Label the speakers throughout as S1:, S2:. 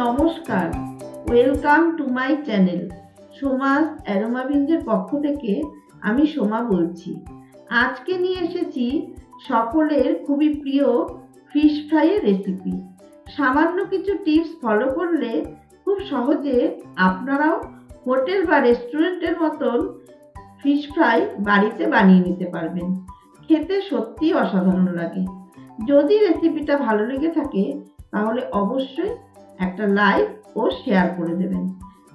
S1: নমস্কার, welcome to my channel. সোমাস অ্যারোমাবিন্সের পক্ষ থেকে আমি সোমা বলছি। আজকে নিয়ে এসেছি সকলের খুবই প্রিয় ফিশ ফ্রাইয়ের রেসিপি। সামান্য কিছু টিপস ফলো করলে খুব সহজে আপনারাও হোটেল বা রেস্টুরেন্টের মতন ফিশ ফ্রাই বাড়িতে বানিয়ে নিতে পারবেন। খেতে সত্যি অসাধারণ লাগে। যদি রেসিপিটা ভালো লেগে থাকে তাহলে অবশ্যই একটা লাইক ও শেয়ার করে দেবেন।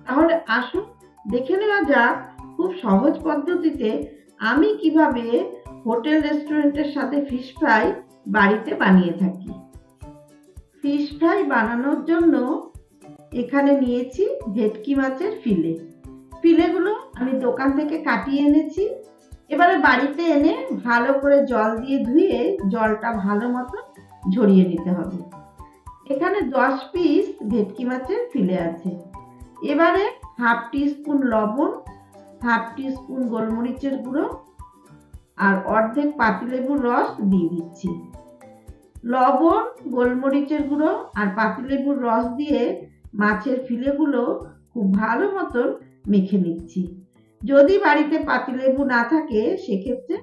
S1: তাহলে আসুন দেখে নেওয়া যাক খুব সহজ পদ্ধতিতে আমি কিভাবে হোটেল রেস্টুরেন্টের সাথে ফিশ ফ্রাই বাড়িতে বানিয়ে থাকি। ফিশ ফ্রাই বানানোর জন্য এখানে নিয়েছি ভেটকি মাছের ফিলেগুলো আমি দোকান থেকে কাটিয়ে এনেছি। এবারে বাড়িতে এনে ভালো করে জল দিয়ে ধুয়ে জলটা ভালো মতো ঝরিয়ে নিতে হবে। এখানে 10 পিস ভেটকি মাছের ফিলে আছে। এবারে হাফ টিস্পুন লবণ, হাফ টিস্পুন গোলমরিচের গুঁড়ো আর অর্ধেক পাতিলেবুর রস দিয়ে দিচ্ছি। লবণ, গোলমরিচের গুঁড়ো আর পাতিলেবুর রস দিয়ে মাছের ফিলেগুলো খুব ভালো মতন মেখে নিচ্ছি। যদি বাড়িতে পাতিলেবু না থাকে সেক্ষেত্রে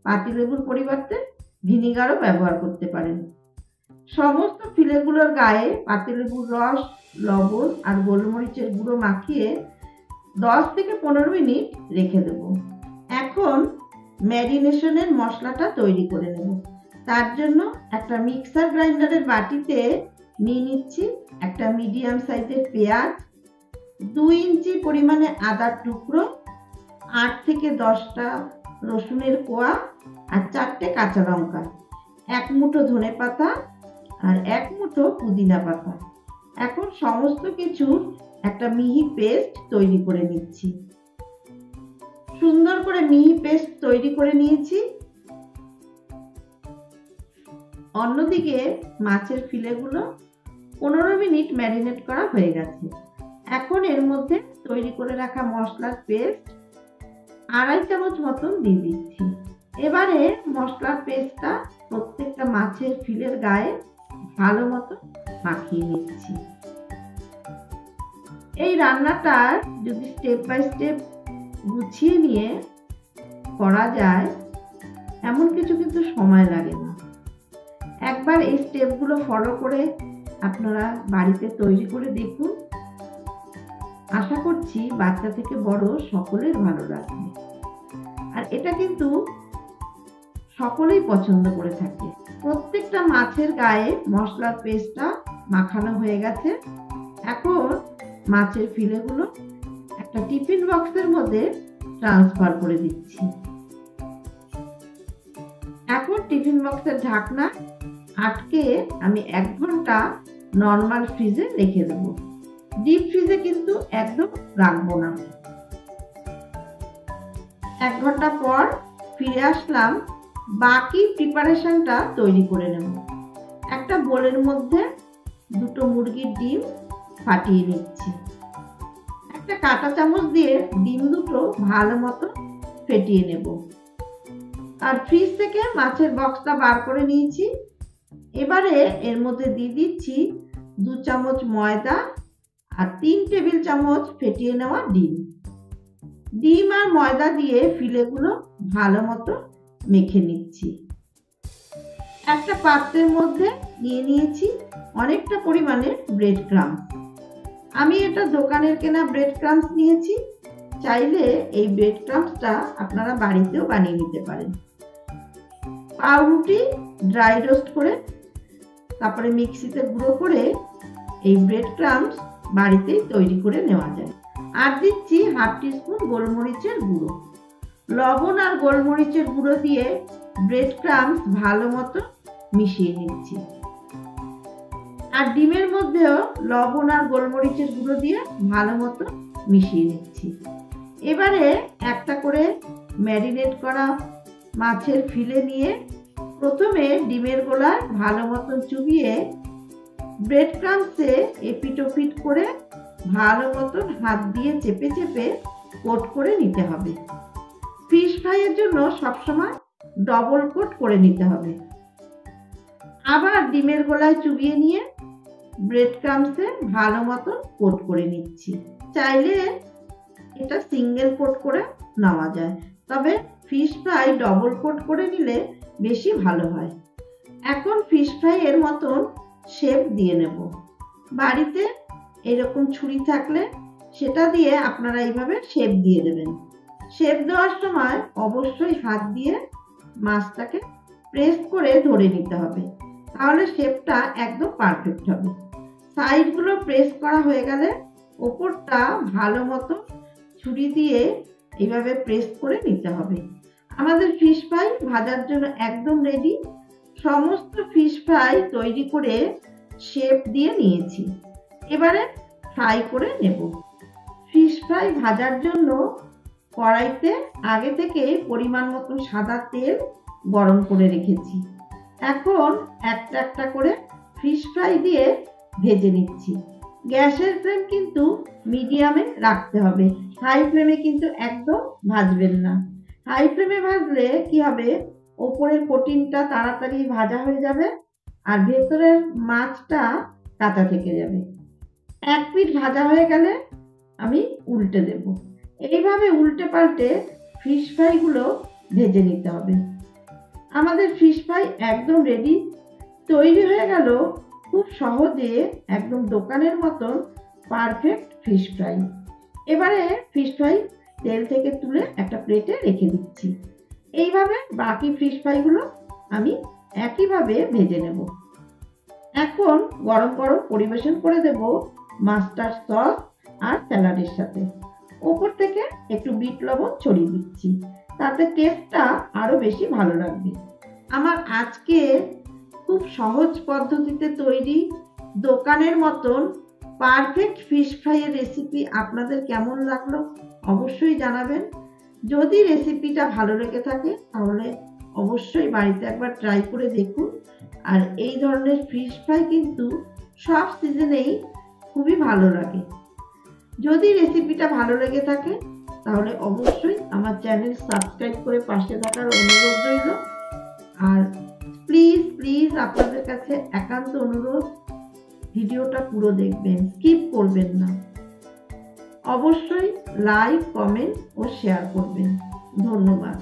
S1: পাতিলেবুর পরিবর্তে ভিনিগারও ব্যবহার করতে পারেন। সমস্ত ফিলেগুলোর গায়ে পাতিলেবুর রস, লবণ আর গোলমরিচের গুঁড়ো মাখিয়ে 10 থেকে 15 মিনিট রেখে দেব। এখন ম্যারিনেশনের মশলাটা তৈরি করে নেব। তার জন্য একটা মিক্সার গ্রাইন্ডারের বাটিতে নিয়ে নিচ্ছি একটা মিডিয়াম সাইজের পেঁয়াজ, 2 ইঞ্চি পরিমাণে আদার টুকরো, 8 থেকে 10টা রসুনের কোয়া আর 4টে কাঁচা লঙ্কা, 1 মুঠো ধনেপাতা আর 1 মুঠো পুদিনা পাতা। এখন সমস্ত কিছুর একটা মিহি পেস্ট তৈরি করে নিচ্ছি। সুন্দর করে মিহি পেস্ট তৈরি করে নিয়েছি। অন্যদিকে মাছের ফিলেগুলো 15 মিনিট ম্যারিনেট করা হয়ে গেছে। এখন এর মধ্যে তৈরি করে রাখা মশলার পেস্ট 2.5 চামচ মতন দিয়ে দিচ্ছি। এবারে মশলার পেস্টটা প্রত্যেকটা মাছের ফিলের গায়ে ভালো মতো মাখিয়ে নিচ্ছি। এই রান্নাটার যদি স্টেপ বাই স্টেপ গুছিয়ে নিয়ে করা যায় এমন কিছু কিন্তু সময় লাগে না। একবার এই স্টেপগুলো ফলো করে আপনারা বাড়িতে তৈরি করে দেখুন। আশা করছি বাচ্চা থেকে বড় সকলের ভালো লাগবে। আর এটা কিন্তু সকলেই পছন্দ করে থাকে। প্রত্যেকটা মাছের গায়ে মশলার পেস্টটা মাখানো হয়ে গেছে। এখন মাছের ফিলেগুলো একটা টিফিন বক্সের মধ্যে ট্রান্সফার করে দিচ্ছি। এখন টিফিন বক্সের ঢাকনা আটকে আমি 1 ঘন্টা নর্মাল ফ্রিজে রেখে দেবো। ডিপ ফ্রিজে কিন্তু একদম রাখবো না। 1 ঘন্টা পর ফিরে আসলাম। বাকি প্রিপারেশনটা তৈরি করে নেব। একটা বোলের মধ্যে 2টো মুরগির ডিম ফাটিয়ে নিচ্ছি। একটা কাঁটা চামচ দিয়ে ডিম দুটো ভালো মতো ফেটিয়ে নেব। আর ফ্রিজ থেকে মাছের বক্সটা বার করে নিয়েছি। এবারে এর মধ্যে দিয়ে দিচ্ছি 2 চামচ ময়দা আর 3 টেবিল চামচ ফেটিয়ে নেওয়া ডিম আর ময়দা দিয়ে ফিলেগুলো ভালো মতো মেখে নিচ্ছি। একটা পাত্রের মধ্যে নিয়ে নিয়েছি অনেকটা পরিমাণে ব্রেড ক্রাম্বস। আমি এটা দোকানের কেনা ব্রেড ক্রাম্বস নিয়েছি। চাইলে এই ব্রেড ক্রাম্বসটা আপনারা বাড়িতেও বানিয়ে নিতে পারেন। পাউরুটি ড্রাই রোস্ট করে তারপরে মিক্সিতে গুঁড়ো করে এই ব্রেড ক্রাম্বস বাড়িতেই তৈরি করে নেওয়া যায়। আর দিচ্ছি হাফ টিস্পুন গোলমরিচের গুঁড়ো। লবণ আর গোলমরিচের গুঁড়ো দিয়ে ব্রেড ক্রাম্বস ভালো মতো মিশিয়ে নিচ্ছি। আর ডিমের মধ্যেও লবণ আর গোলমরিচের গুঁড়ো দিয়ে ভালো মতো মিশিয়ে নিচ্ছি। এবারে একটা করে ম্যারিনেট করা মাছের ফিলে নিয়ে প্রথমে ডিমের গোলায় ভালো মতন চুবিয়ে ব্রেড ক্রাম্বসে এপিট ওপিট করে ভালো মতন হাত দিয়ে চেপে চেপে কোট করে নিতে হবে। ফিশ ফ্রাইয়ের জন্য সবসময় ডবল কোট করে নিতে হবে। আবার ডিমের গোলায় চুবিয়ে নিয়ে ব্রেড ক্রাম্বসে ভালো মতন কোট করে নিচ্ছি। চাইলে এটা সিঙ্গেল কোট করে নেওয়া যায়, তবে ফিশ ফ্রাই ডবল কোট করে নিলে বেশি ভালো হয়। এখন ফিশ ফ্রাই এর মতন শেপ দিয়ে নেব। বাড়িতে এরকম ছুরি থাকলে সেটা দিয়ে আপনারা এইভাবে শেপ দিয়ে দেবেন। শেপ দেওয়ার সময় অবশ্যই হাত দিয়ে মাছটাকে প্রেস করে ধরে নিতে হবে, তাহলে শেপটা একদম পারফেক্ট হবে। সাইডগুলো প্রেস করা হয়ে গেলে ওপরটা ভালো মতো ছুরি দিয়ে এইভাবে প্রেস করে নিতে হবে। আমাদের ফিশ ফ্রাই ভাজার জন্য একদম রেডি। সমস্ত ফিশ ফ্রাই তৈরি করে শেপ দিয়ে নিয়েছি, এবারে ফ্রাই করে নেব। ফিশ ফ্রাই ভাজার জন্য কড়াইতে আগে থেকে পরিমাণ মতো সাদা তেল গরম করে রেখেছি। এখন একটা একটা করে ফিশ ফ্রাই দিয়ে ভেজে নিচ্ছি। গ্যাসের ফ্লেম কিন্তু মিডিয়ামে রাখতে হবে, হাই ফ্লেমে কিন্তু একদম ভাজবেন না। হাই ফ্লেমে ভাজলে কি হবে, ওপরের কোটিংটা তাড়াতাড়ি ভাজা হয়ে যাবে আর ভেতরের মাছটা কাঁচা থেকে যাবে। এক পিঠ ভাজা হয়ে গেলে আমি উল্টে দেব। এইভাবে উল্টে পাল্টে ফিশ ফ্রাইগুলো ভেজে নিতে হবে। আমাদের ফিশ ফ্রাই একদম রেডি, তৈরি হয়ে গেল খুব সহজে একদম দোকানের মতন পারফেক্ট ফিশ ফ্রাই। এবারে ফিশ ফ্রাই তেল থেকে তুলে একটা প্লেটে রেখে দিচ্ছি। এইভাবে বাকি ফিশ ফ্রাইগুলো আমি একইভাবে ভেজে নেব। এখন গরম গরম পরিবেশন করে দেব মাস্টার্ড সস আর স্যালাডের সাথে। ওপর থেকে একটু বিট লবণ ছড়িয়ে দিচ্ছি, তাতে টেস্টটা আরো বেশি ভালো লাগবে। আমার আজকে খুব সহজ পদ্ধতিতে তৈরি দোকানের মতন পারফেক্ট ফিশ ফ্রাইয়ের রেসিপি আপনাদের কেমন লাগলো অবশ্যই জানাবেন। যদি রেসিপিটা ভালো লেগে থাকে তাহলে অবশ্যই বাড়িতে একবার ট্রাই করে দেখুন। আর এই ধরনের ফিশ ফ্রাই কিন্তু সব সিজনেই খুবই ভালো লাগে। যদি রেসিপিটা ভালো লেগে থাকে তাহলে অবশ্যই আমার চ্যানেল সাবস্ক্রাইব করে পাশে থাকার অনুরোধ রইল। আর প্লিজ প্লিজ আপনাদের কাছে একান্ত অনুরোধ, ভিডিওটা পুরো দেখবেন, স্কিপ করবেন না। অবশ্যই লাইক, কমেন্ট ও শেয়ার করবেন। ধন্যবাদ।